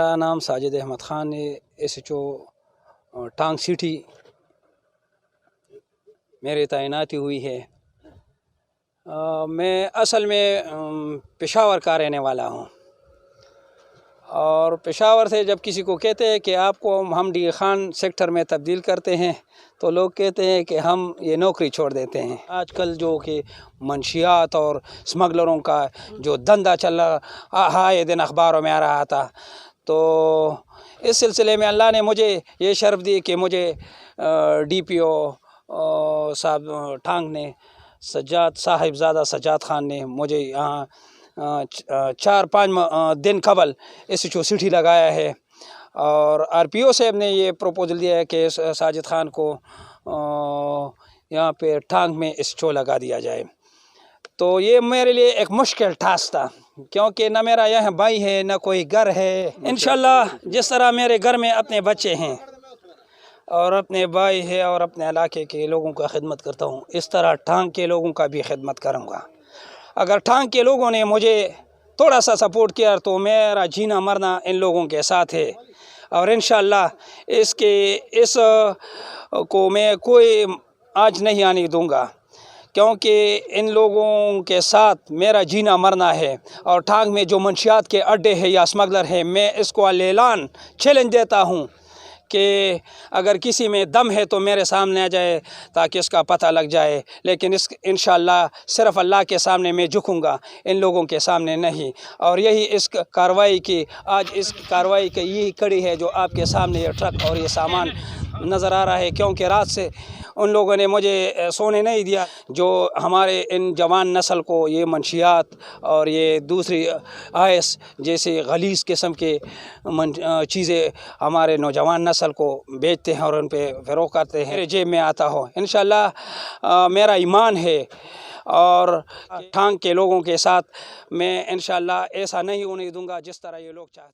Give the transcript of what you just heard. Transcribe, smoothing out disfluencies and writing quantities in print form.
मेरा नाम साजिद अहमद ख़ान है। SHO टांग सिटी मेरी तैनाती हुई है। मैं असल में पेशावर का रहने वाला हूँ और पेशावर से जब किसी को कहते हैं कि आपको हम डी खान सेक्टर में तब्दील करते हैं तो लोग कहते हैं कि हम ये नौकरी छोड़ देते हैं। आजकल जो कि मंशियात और स्मगलरों का जो धंधा चल रहा है, ये दिन अखबारों में आ रहा था, तो इस सिलसिले में अल्लाह ने मुझे ये शर्फ दी कि मुझे DPO साहब टांग ने साहिबजादा सज्जाद खान ने मुझे यहाँ 4-5 दिन कबल SHO सिटी लगाया है और RPO साहब ने ये प्रपोजल दिया है कि साजिद खान को यहाँ पे टांग में SHO लगा दिया जाए। तो ये मेरे लिए एक मुश्किल टास्क था क्योंकि ना मेरा यहाँ भाई है ना कोई घर है। इंशाल्लाह जिस तरह मेरे घर में अपने बच्चे हैं और अपने भाई है और अपने इलाके के लोगों का खिदमत करता हूँ, इस तरह टांग के लोगों का भी खिदमत करूँगा। अगर टांग के लोगों ने मुझे थोड़ा सा सपोर्ट किया तो मेरा जीना मरना इन लोगों के साथ है और इंशाल्लाह इस को मैं कोई आज नहीं आने दूंगा क्योंकि इन लोगों के साथ मेरा जीना मरना है। और टांग में जो मंशियात के अड्डे हैं या स्मगलर हैं, मैं इसको ऐलान चैलेंज देता हूँ कि अगर किसी में दम है तो मेरे सामने आ जाए ताकि इसका पता लग जाए, लेकिन इंशाल्लाह सिर्फ अल्लाह के सामने मैं झुकूँगा, इन लोगों के सामने नहीं। और यही इस कार्रवाई की आज इस कार्रवाई की यही कड़ी है जो आपके सामने ये ट्रक और ये सामान नज़र आ रहा है, क्योंकि रात से उन लोगों ने मुझे सोने नहीं दिया। जो हमारे इन जवान नस्ल को ये मंशियात और ये दूसरी आयस जैसे गलीज़ किस्म के चीज़ें हमारे नौजवान नस्ल को बेचते हैं और उन पे फ़रोग़ करते हैं, मेरे जेब में आता हो। इंशाल्लाह मेरा ईमान है और टांग के लोगों के साथ मैं इंशाल्लाह ऐसा नहीं होने दूंगा जिस तरह ये लोग चाहते हैं।